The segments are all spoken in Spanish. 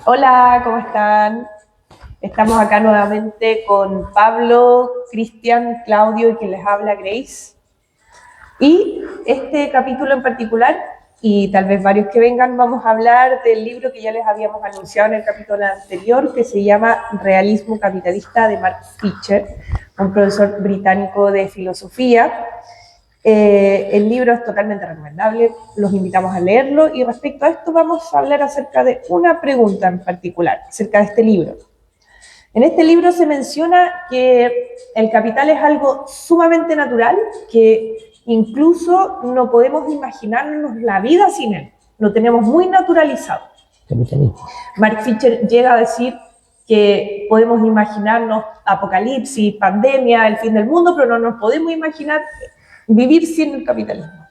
Hola, ¿cómo están? Estamos acá nuevamente con Pablo, Cristian, Claudio y quien les habla, Grace. Y este capítulo en particular, y tal vez varios que vengan, vamos a hablar del libro que ya les habíamos anunciado en el capítulo anterior, que se llama Realismo Capitalista, de Mark Fisher, un profesor británico de filosofía. El libro es totalmente recomendable, los invitamos a leerlo, y respecto a esto vamos a hablar acerca de una pregunta en particular, acerca de este libro. En este libro se menciona que el capital es algo sumamente natural, que incluso no podemos imaginarnos la vida sin él, lo tenemos muy naturalizado. Capitalismo. Mark Fisher llega a decir que podemos imaginarnos apocalipsis, pandemia, el fin del mundo, pero no nos podemos imaginar vivir sin el capitalismo.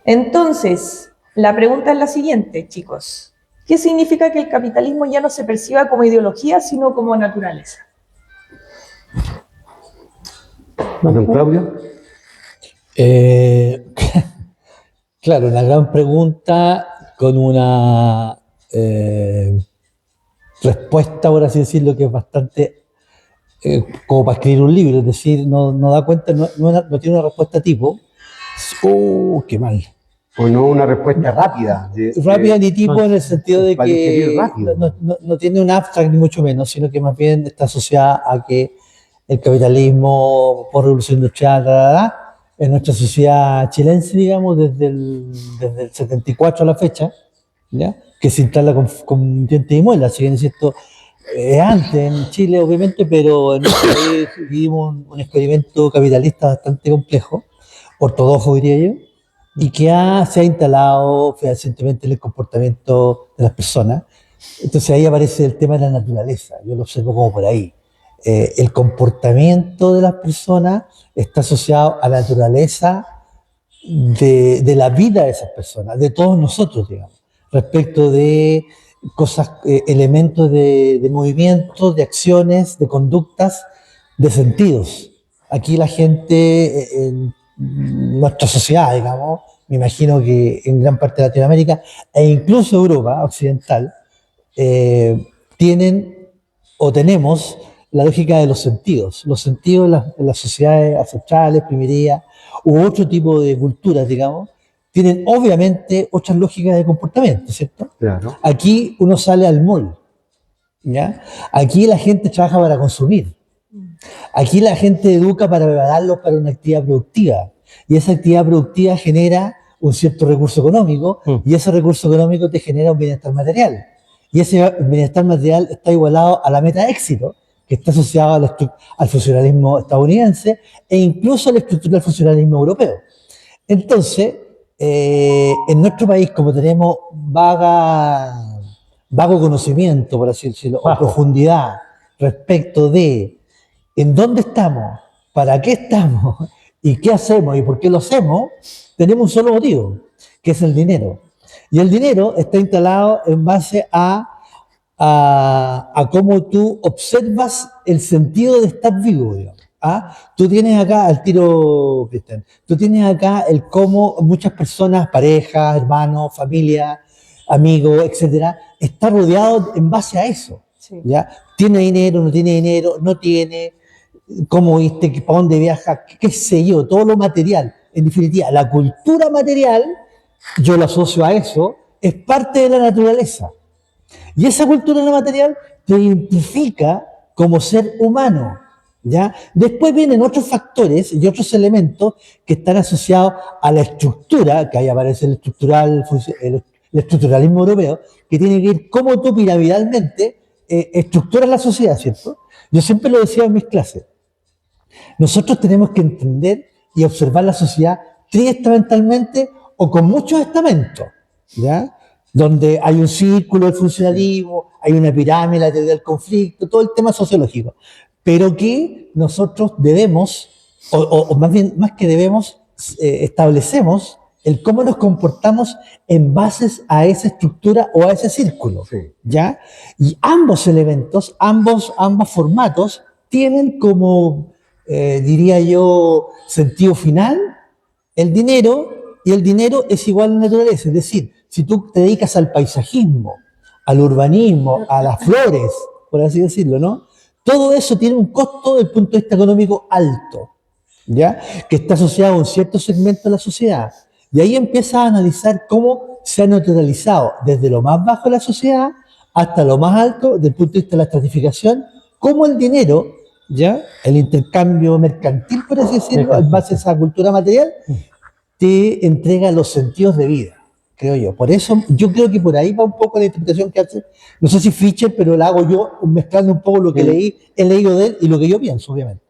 Entonces, la pregunta es la siguiente, chicos. ¿Qué significa que el capitalismo ya no se perciba como ideología, sino como naturaleza? Don Claudio. Claro, una gran pregunta con una respuesta, por así decirlo, que es bastante como para escribir un libro, es decir, no da cuenta, no tiene una respuesta tipo. Qué mal. O no una respuesta rápida. Rápida ni tipo en el sentido de para digerir que rápido. no tiene un abstract ni mucho menos, sino que más bien está asociada a que el capitalismo por revolución industrial, en nuestra sociedad chilense, digamos, desde el 74 a la fecha, ¿ya? Que se instala con dientes y muelas, si bien es cierto, antes en Chile, obviamente, pero en nuestro país vivimos un experimento capitalista bastante complejo, ortodoxo, diría yo, y que se ha instalado fehacientemente en el comportamiento de las personas. Entonces ahí aparece el tema de la naturaleza, yo lo observo como por ahí. El comportamiento de las personas está asociado a la naturaleza de la vida de esas personas, de todos nosotros, digamos, respecto de cosas, elementos de movimiento, de acciones, de conductas, de sentidos. Aquí la gente, en nuestra sociedad, digamos, me imagino que en gran parte de Latinoamérica e incluso Europa occidental, tienen o tenemos la lógica de los sentidos. Los sentidos en las sociedades ancestrales, primitivas, u otro tipo de culturas, digamos, tienen obviamente otras lógicas de comportamiento, ¿cierto? Claro. Aquí uno sale al mall, ¿ya? Aquí la gente trabaja para consumir. Aquí la gente educa para prepararlos para una actividad productiva. Y esa actividad productiva genera un cierto recurso económico, y ese recurso económico te genera un bienestar material. Y ese bienestar material está igualado a la meta de éxito, que está asociado al funcionalismo estadounidense e incluso a la estructura del funcionalismo europeo. Entonces, en nuestro país, como tenemos vago conocimiento, por así decirlo, o profundidad respecto de en dónde estamos, para qué estamos y qué hacemos y por qué lo hacemos, tenemos un solo motivo, que es el dinero. Y el dinero está instalado en base a cómo tú observas el sentido de estar vivo, digamos. Tú tienes acá, al tiro, Cristian, tú tienes acá el cómo muchas personas, parejas, hermanos, familia, amigos, etcétera, está rodeado en base a eso. Sí. ¿Ya? ¿Tiene dinero, no tiene dinero, no tiene? ¿Cómo viste? ¿Para dónde viaja? ¿Qué sé yo? Todo lo material. En definitiva, la cultura material, yo lo asocio a eso, es parte de la naturaleza. Y esa cultura no material te identifica como ser humano, ¿ya? Después vienen otros factores y otros elementos que están asociados a la estructura, que ahí aparece el estructuralismo europeo, que tiene que ver cómo tú piramidalmente estructuras la sociedad, ¿cierto? Yo siempre lo decía en mis clases. Nosotros tenemos que entender y observar la sociedad triestamentalmente o con muchos estamentos, ¿ya? Donde hay un círculo del funcionalismo, hay una pirámide, la teoría del conflicto, todo el tema sociológico, pero que nosotros debemos, o más bien, más que debemos, establecemos el cómo nos comportamos en base a esa estructura o a ese círculo, Sí. ¿ya? Y ambos elementos, ambos formatos, tienen como, diría yo, sentido final el dinero, y el dinero es igual a la naturaleza. Es decir, si tú te dedicas al paisajismo al urbanismo, a las flores, por así decirlo, ¿no? Todo eso tiene un costo desde el punto de vista económico alto, ¿ya? Que está asociado a un cierto segmento de la sociedad. Y ahí empieza a analizar cómo se ha naturalizado desde lo más bajo de la sociedad hasta lo más alto desde el punto de vista de la estratificación, cómo el dinero, ¿ya? El intercambio mercantil, por así decirlo, en base a esa cultura material, te entrega los sentidos de vida, creo yo. Por eso, yo creo que por ahí va un poco la interpretación que hace, no sé si Fischer, pero la hago yo mezclando un poco lo que he leído de él y lo que yo pienso, obviamente.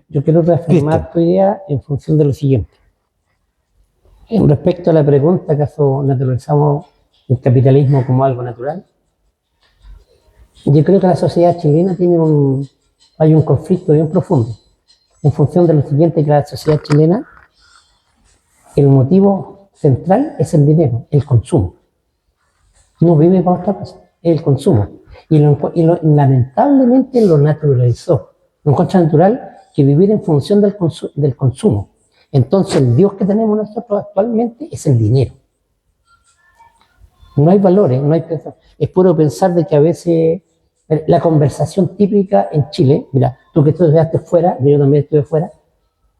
Yo quiero reafirmar tu idea en función de lo siguiente. En respecto a la pregunta, ¿acaso naturalizamos el capitalismo como algo natural? Yo creo que la sociedad chilena hay un conflicto bien profundo, en función de lo siguiente, que la sociedad chilena, el motivo central es el dinero, el consumo. No vive para otra cosa, es el consumo. Y lamentablemente lo naturalizó. Lo encuentra natural que vivir en función del consumo. Entonces el Dios que tenemos nosotros actualmente es el dinero. No hay valores, no hay pensamiento. Es puro pensar de que a veces la conversación típica en Chile, mira, tú que estudiaste fuera, yo también estudié fuera,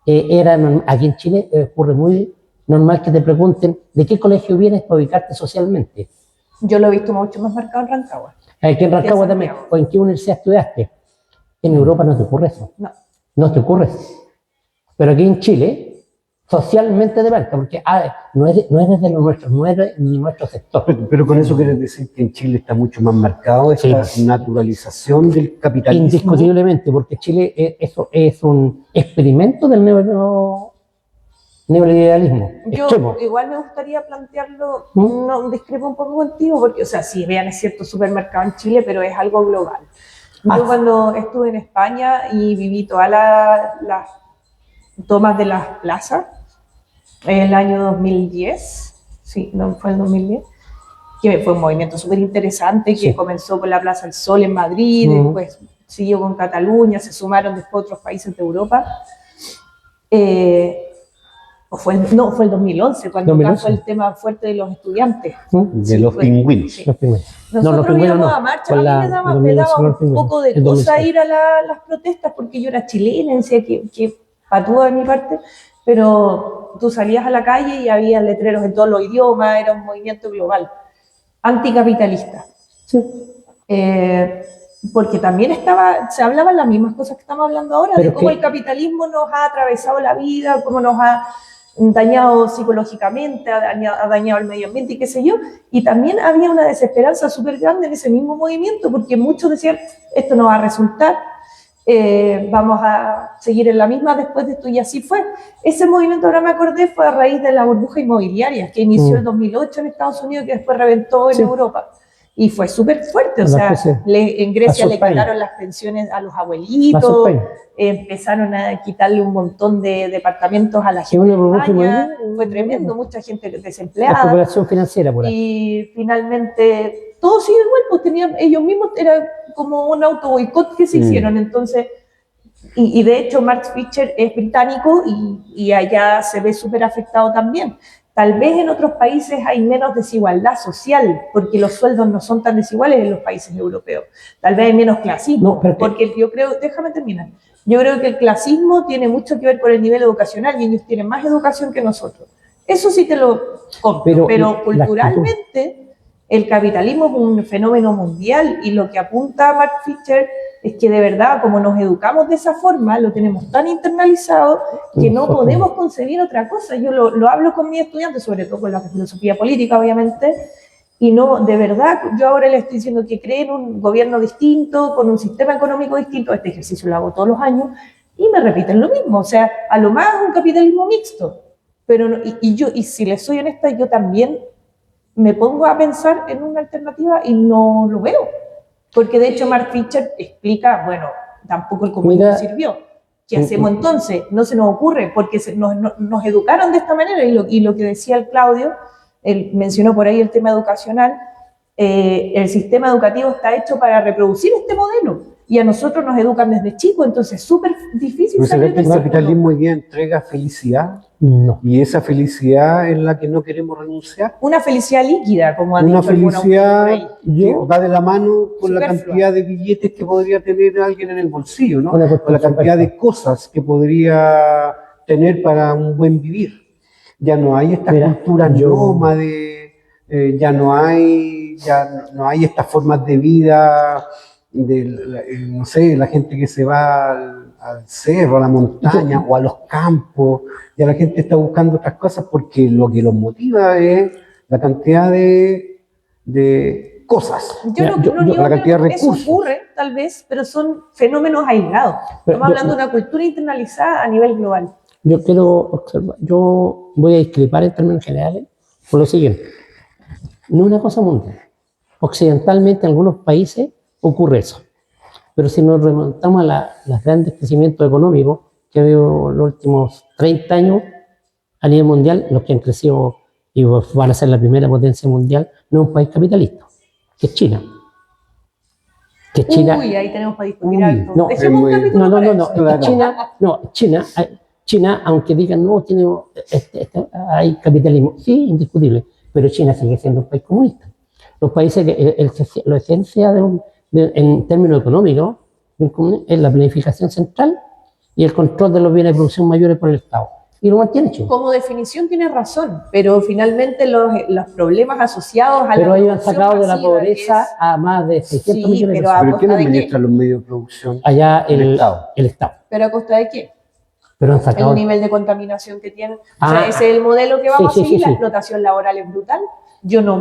aquí en Chile ocurre muy normal que te pregunten de qué colegio vienes para ubicarte socialmente. Yo lo he visto mucho más marcado en Rancagua. Aquí en Rancagua también. ¿O en qué universidad estudiaste? En Europa no te ocurre eso. No. No te ocurre eso. Pero aquí en Chile, socialmente de marca, porque no es desde lo nuestro, no es de nuestro sector. Pero con eso quieres decir que en Chile está mucho más marcado esta naturalización del capitalismo. Indiscutiblemente, porque Chile es un experimento del neoliberalismo Yo extremo. igual me gustaría plantearlo, no discrepo un poco contigo, porque, o sea, sí, vean, es cierto, supermercado en Chile, pero es algo global. Yo cuando estuve en España y viví todas las tomas de las plazas, en el año 2010, sí, no fue el 2010, que fue un movimiento súper interesante, que comenzó con la Plaza del Sol en Madrid, después siguió con Cataluña, se sumaron después otros países de Europa. Fue el 2011, cuando acá fue el tema fuerte de los estudiantes. De los pingüinos. Sí. Los pingüinos. Nosotros los pingüinos íbamos no. a marcha, a mí me daba un poco de cosa ir a las protestas, porque yo era chilena, decía que patúa de mi parte, pero tú salías a la calle y había letreros en todos los idiomas, era un movimiento global, anticapitalista. Sí. Porque también se hablaban las mismas cosas que estamos hablando ahora, pero de cómo el capitalismo nos ha atravesado la vida, cómo nos ha dañado psicológicamente, ha dañado el medio ambiente y qué sé yo, y también había una desesperanza súper grande en ese mismo movimiento, porque muchos decían, esto no va a resultar, vamos a seguir en la misma después de esto, y así fue. Ese movimiento, ahora me acordé, fue a raíz de la burbuja inmobiliaria, que inició en 2008 en Estados Unidos, que después reventó en Europa. Y fue súper fuerte, o sea, en Grecia le quitaron las pensiones a los abuelitos, empezaron a quitarle un montón de departamentos a la gente de España, fue tremendo, mucha gente desempleada. La especulación financiera por ahí. Y finalmente, todo sigue igual, pues ellos mismos, era como un autoboicot que se hicieron, entonces, y de hecho Max Fischer es británico y allá se ve súper afectado también. Tal vez en otros países hay menos desigualdad social, porque los sueldos no son tan desiguales en los países europeos. Tal vez hay menos clasismo, porque yo creo, déjame terminar, yo creo que el clasismo tiene mucho que ver con el nivel educacional y ellos tienen más educación que nosotros. Eso sí te lo compro, pero culturalmente el capitalismo es un fenómeno mundial y lo que apunta Mark Fisher es que de verdad, como nos educamos de esa forma, lo tenemos tan internalizado que no podemos concebir otra cosa. Yo lo hablo con mis estudiantes, sobre todo con la filosofía política, obviamente, y no, de verdad, yo ahora les estoy diciendo que creen un gobierno distinto, con un sistema económico distinto. Este ejercicio lo hago todos los años, y me repiten lo mismo, o sea, a lo más un capitalismo mixto. Pero no, y si les soy honesta, yo también me pongo a pensar en una alternativa y no lo veo. Porque de hecho Mark Fisher explica, bueno, tampoco el comunismo sirvió. ¿Qué hacemos entonces? No se nos ocurre, porque nos educaron de esta manera, y lo que decía el Claudio, él mencionó por ahí el tema educacional, el sistema educativo está hecho para reproducir este modelo, y a nosotros nos educan desde chicos, entonces es súper difícil salir del ¿El capitalismo hoy día entrega felicidad No. Y esa felicidad es la que no queremos renunciar. Una felicidad líquida, como ha Una dicho algún autor por ahí. felicidad que va de la mano con la Superflua. cantidad de billetes que podría tener alguien en el bolsillo, ¿no? Una Con cuestión la cantidad superflua. de cosas que podría tener para un buen vivir. Ya no hay esta Mira, cultura nómade, ya no hay estas formas de vida no sé, la gente que se va al cerro, a la montaña o a los campos. Ya la gente está buscando otras cosas porque lo que los motiva es la cantidad de cosas. Yo no, Yo- no niego la cantidad de que eso recursos. ocurre, tal vez, pero son fenómenos aislados. Pero Estamos hablando de una cultura internalizada a nivel global. Yo quiero observar, yo voy a discrepar en términos generales por lo siguiente. No es una cosa mundial. Occidentalmente en algunos países ocurre eso. Pero si nos remontamos a los grandes crecimientos económicos que ha habido en los últimos 30 años a nivel mundial, los que han crecido y van a ser la primera potencia mundial, no es un país capitalista, que es China. Que China, Uy, ahí tenemos para discutir Uy, algo. no, Dejemos un es muy- capítulo no, para no, eso. no, China, aunque digan no, tiene, hay capitalismo, sí, indiscutible, pero China sigue siendo un país comunista. Los países, la esencia en términos económicos es la planificación central y el control de los bienes de producción mayores por el Estado. Y lo mantiene China. Como definición tienes razón, pero finalmente los problemas asociados a Pero la ellos han producción sacado de la masiva, pobreza que a más de 600 Sí, millones de pero personas. ¿Pero quién costa de qué? administra los medios de producción? Allá El Estado. el Estado. ¿pero a costa de qué? Pero han El sacado. nivel de contaminación que tienen. O Ah, sea, ese es el modelo que vamos sí, a sí, seguir. sí, La sí. explotación laboral es brutal.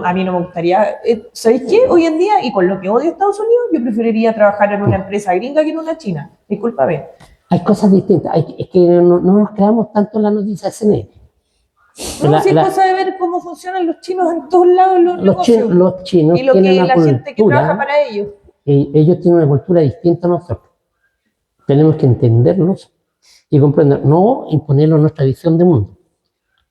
A mí no me gustaría. ¿Sabéis qué? Hoy en día, y con lo que odio Estados Unidos, yo preferiría trabajar en una empresa gringa que en una china. Discúlpame. Hay cosas distintas. Es que no nos creamos tanto en la noticia de CNN. No, sí es cosa de ver cómo funcionan los chinos en todos lados en los negocios. Los chinos y lo tienen que una la gente que trabaja cultura, para ellos. ellos tienen una cultura distinta a nosotros. Tenemos que entenderlos y comprender, no imponerlos nuestra visión de mundo.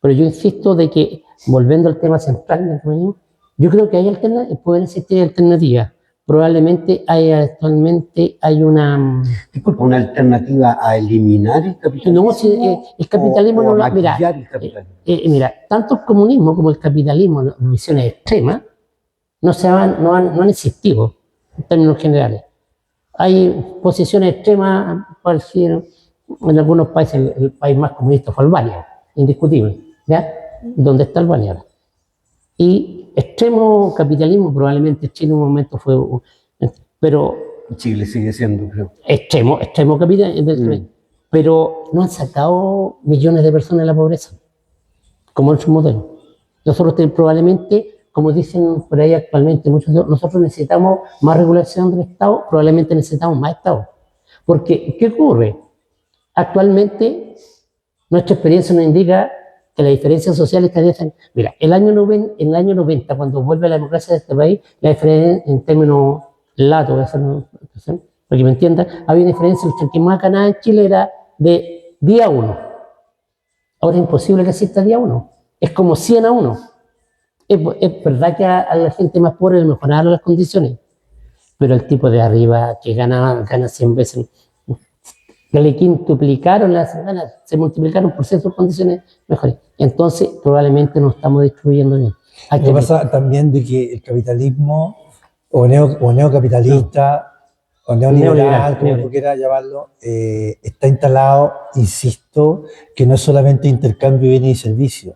Pero yo insisto de que, volviendo al tema central del reunión, yo creo que pueden existir alternativas. Probablemente actualmente hay una... Disculpa, una alternativa a eliminar el capitalismo. No, si, el capitalismo o no a lo... Mira, maquillar el capitalismo. mira, tanto el comunismo como el capitalismo, las visiones extremas, no han existido en términos generales. Hay posiciones extremas, por decir, en algunos países, el país más comunista fue Albania, indiscutible, ¿ya? ¿Dónde está Albania ahora? Y extremo capitalismo, probablemente Chile en un momento fue, pero Chile sigue siendo, creo. extremo capitalismo, pero no han sacado millones de personas de la pobreza, como en su modelo. Nosotros probablemente, como dicen por ahí actualmente, nosotros necesitamos más regulación del Estado, probablemente necesitamos más Estado. Porque, ¿qué ocurre? Actualmente, nuestra experiencia nos indica que las diferencias sociales crecen. Mira, en el año 90, cuando vuelve la democracia de este país, la diferencia en términos latos, para que me entiendan, había una diferencia entre el que más ganaba en Chile era de día 1. Ahora es imposible que exista día 1. Es como 100 a 1. Es verdad que a la gente más pobre le mejoraron las condiciones, pero el tipo de arriba que gana 100 veces, que le quintuplicaron las ganas, se multiplicaron por sus condiciones mejores. Entonces, probablemente nos estamos distribuyendo bien. Lo que pasa también de que el capitalismo, o neocapitalista, o neoliberal, como tú quieras llamarlo, está instalado, insisto, que no es solamente intercambio de bienes y servicios.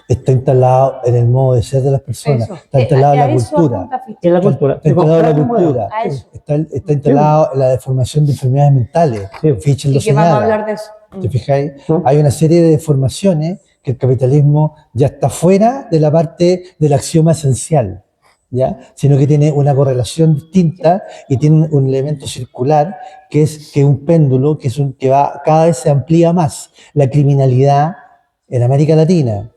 Está instalado en el modo de ser de las personas, Eso. está instalado en la eso cultura. apunta Fichte. En la cultura. Está instalado en la cultura, A eso. está instalado en la deformación de enfermedades mentales. Sí. Fichte lo Y que vamos a señala. hablar de eso. ¿Te fijáis? ¿Sí? Hay una serie de deformaciones que el capitalismo ya está fuera de la parte del axioma esencial, ¿ya? Sino que tiene una correlación distinta y tiene un elemento circular que es que un péndulo que cada vez se amplía más. La criminalidad en América Latina,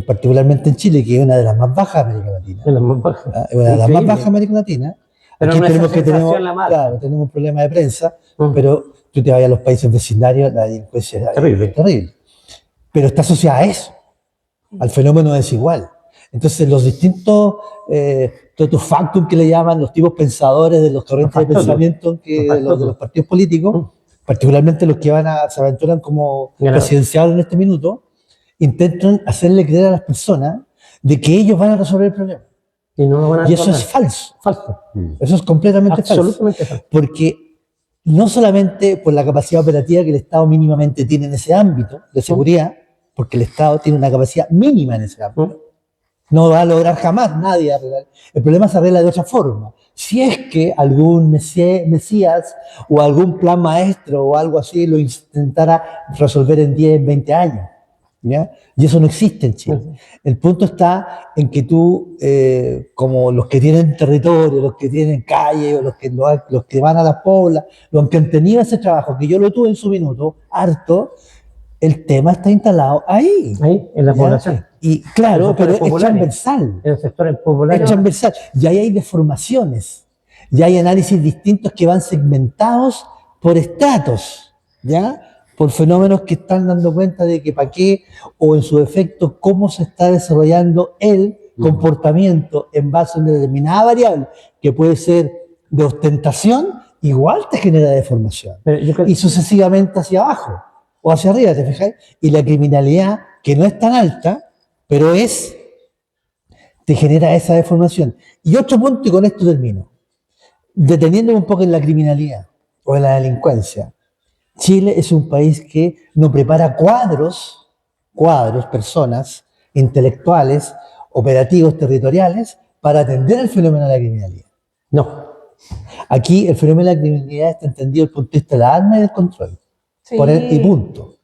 particularmente en Chile, que es una de las más bajas de América Latina, En las más bajas. es una de las más Increíble. bajas de América Latina. Pero Aquí no es tenemos esa sensación la mala. claro, tenemos un problema de prensa, Ujú. pero tú te vas a los países vecindarios, la delincuencia es Terrible. terrible. Pero está asociada a eso, al fenómeno desigual. Entonces, los distintos totus factum que le llaman los tipos pensadores de los corrientes de pensamiento de los partidos políticos, particularmente los que se aventuran como Ganador. presidenciales en este minuto, intentan hacerle creer a las personas de que ellos van a resolver el problema. Y no lo van a Y eso es resolver. falso. Falso. Eso es completamente falso. Absolutamente falso. Porque no solamente por la capacidad operativa que el Estado mínimamente tiene en ese ámbito de seguridad, porque el Estado tiene una capacidad mínima en ese ámbito, no va a lograr jamás nadie arreglar. El problema se arregla de otra forma. Si es que algún mesías o algún plan maestro o algo así lo intentara resolver en 10, 20 años. ¿Ya? Y eso no existe en Chile. El punto está en que tú, como los que tienen territorio, los que tienen calle, o los que van a las poblas, los que han tenido ese trabajo, que yo lo tuve en su minuto, harto, el tema está instalado ahí. Ahí, en la ¿ya? población. Y claro, Los pero sectores es populares. transversal. En los sectores Es populares. transversal. Y ahí hay deformaciones. Y hay análisis distintos que van segmentados por estratos, ¿ya? Por fenómenos que están dando cuenta de que para qué, o en su efecto, cómo se está desarrollando el comportamiento en base a una determinada variable, que puede ser de ostentación, igual te genera deformación. Pero yo creo- Y sucesivamente hacia abajo o hacia arriba, ¿te fijas? Y la criminalidad, que no es tan alta, pero te genera esa deformación. Y otro punto, y con esto termino, deteniéndome un poco en la criminalidad o en la delincuencia. Chile es un país que no prepara cuadros, personas, intelectuales, operativos, territoriales, para atender el fenómeno de la criminalidad. No. Aquí el fenómeno de la criminalidad está entendido desde el punto de vista de la arma y del control. Sí. Y punto.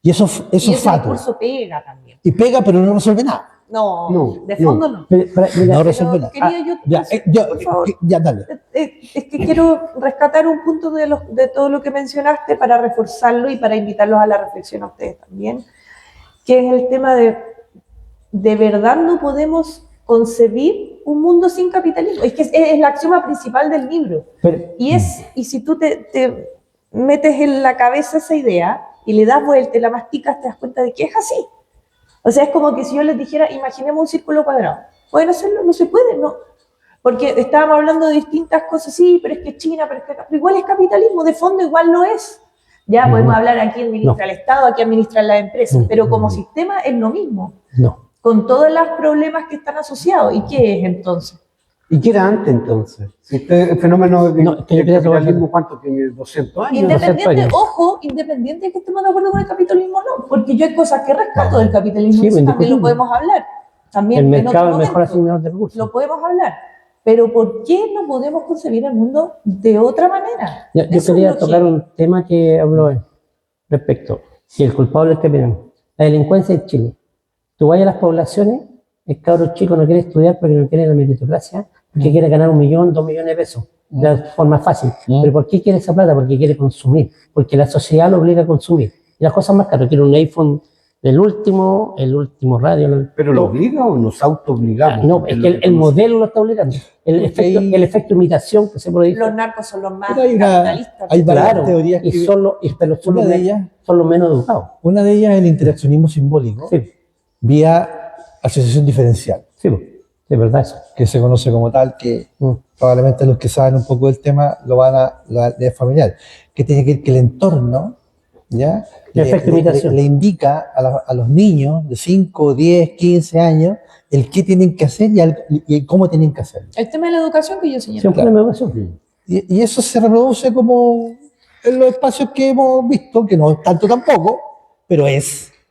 Y eso Y es ese fato. discurso pega también. Y pega, pero no resuelve nada. No, No, de fondo no. Pero, mira, No resuelve Pero nada. quería yo, Ya, por favor. ya, dale. Es que quiero rescatar un punto de todo lo que mencionaste para reforzarlo y para invitarlos a la reflexión a ustedes también, que es el tema de verdad no podemos concebir un mundo sin capitalismo. Es que es la axioma principal del libro. pero- Y si tú te metes en la cabeza esa idea y le das vuelta y la masticas, te das cuenta de que es así. O sea, es como que si yo les dijera, imaginemos un círculo cuadrado. ¿Pueden hacerlo? No se puede, no. Porque estábamos hablando de distintas cosas, sí, pero es que China, pero igual es capitalismo, de fondo igual lo es. Ya podemos hablar a quién administra el Estado, a quién administran las empresas, pero como sistema es lo mismo, no. con todos los problemas que están asociados. ¿Y qué es entonces? ¿Y qué era antes entonces? Si el fenómeno No, es que yo del quería capitalismo, ¿cuánto tiene? 200 años. Independiente, años. ojo, independiente de que estemos de acuerdo con el capitalismo o no, porque yo hay cosas que rescato del capitalismo, Sí, eso también indiscutible. lo podemos hablar. También El en mercado otro es el mejor momento asignador de recursos. lo podemos hablar. Pero ¿por qué no podemos concebir el mundo de otra manera? Yo Eso es quería lo tocar que- un tema que habló él respecto. Si el culpable es el capitalismo. La delincuencia en Chile. Tú vas a las poblaciones, el cabro chico no quiere estudiar porque no quiere la meritocracia, porque quiere ganar 1 millón, 2 millones de pesos. De la forma fácil. ¿Pero por qué quiere esa plata? Porque quiere consumir. Porque la sociedad lo obliga a consumir. Y las cosas más caras. Quiere un iPhone el último radio. ¿Pero lo obliga o nos auto-obligamos? No, es que el modelo lo está obligando. El Porque efecto imitación que se produce. Los narcos son los más Pero hay capitalistas. varias Claro, teorías y que- pero son una los de men- ellas- son los menos educados. Una de ellas es el interaccionismo simbólico, Sí, vía asociación diferencial, sí, de verdad eso. que se conoce como tal, que probablemente los que saben un poco del tema es familiar, que tiene que ver que el entorno, ¿ya? El efecto imitación. le indica a los niños de 5, 10, 15 años el qué tienen que hacer y cómo tienen que hacerlo. El tema de la educación que yo señalé. Siempre la educación. Y eso se reproduce como en los espacios que hemos visto, que no es tanto tampoco, pero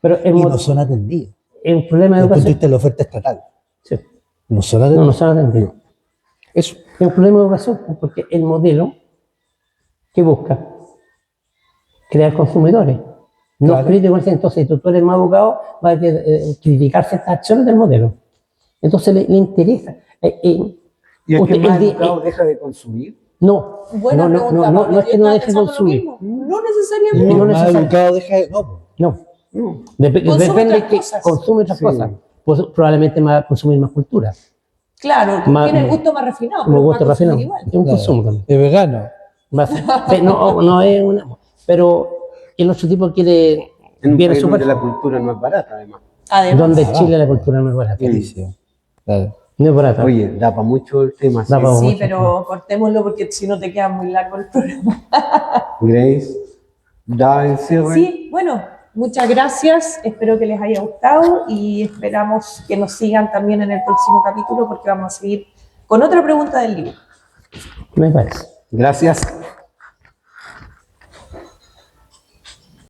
Pero y no son atendidos. el problema de Desde el punto de educación. vista de la oferta estatal. Sí, No son no, atendidos. no son atendidos. Eso. Es un problema de educación porque el modelo que busca crear consumidores. No Claro. críticos, entonces si tú eres más educado, vas a criticar ciertas acciones del modelo. Entonces le interesa. ¿Y el que Usted- más el de- educado deja de consumir? No, Buena no, pregunta, no Pablo. es que Yo no estaba deje pensando lo consumir. mismo. No Y necesariamente. el no más necesario. educado deja de. No, po. No. No. Consume Depende de otras que cosas. consume otras Sí. cosas. Pues probablemente va a consumir más cultura, Claro, Más- tiene el gusto más refinado, como pero gusto va a consumir refinado. igual. Es un Claro. consumo también. Es vegano. Sí, no es una. Pero el otro tipo quiere. En un Viene país súper. donde la cultura no es barata, además. Además, Donde Chile la cultura no es barata. Carísimo. Claro. No es barata. Oye, da para mucho el tema. Da ¿sí? pa' sí, mucho. pero cortémoslo porque si no te queda muy largo el programa. Grace, da el cierre. Sí, bueno, muchas gracias, espero que les haya gustado y esperamos que nos sigan también en el próximo capítulo porque vamos a seguir con otra pregunta del libro. Me parece. Gracias.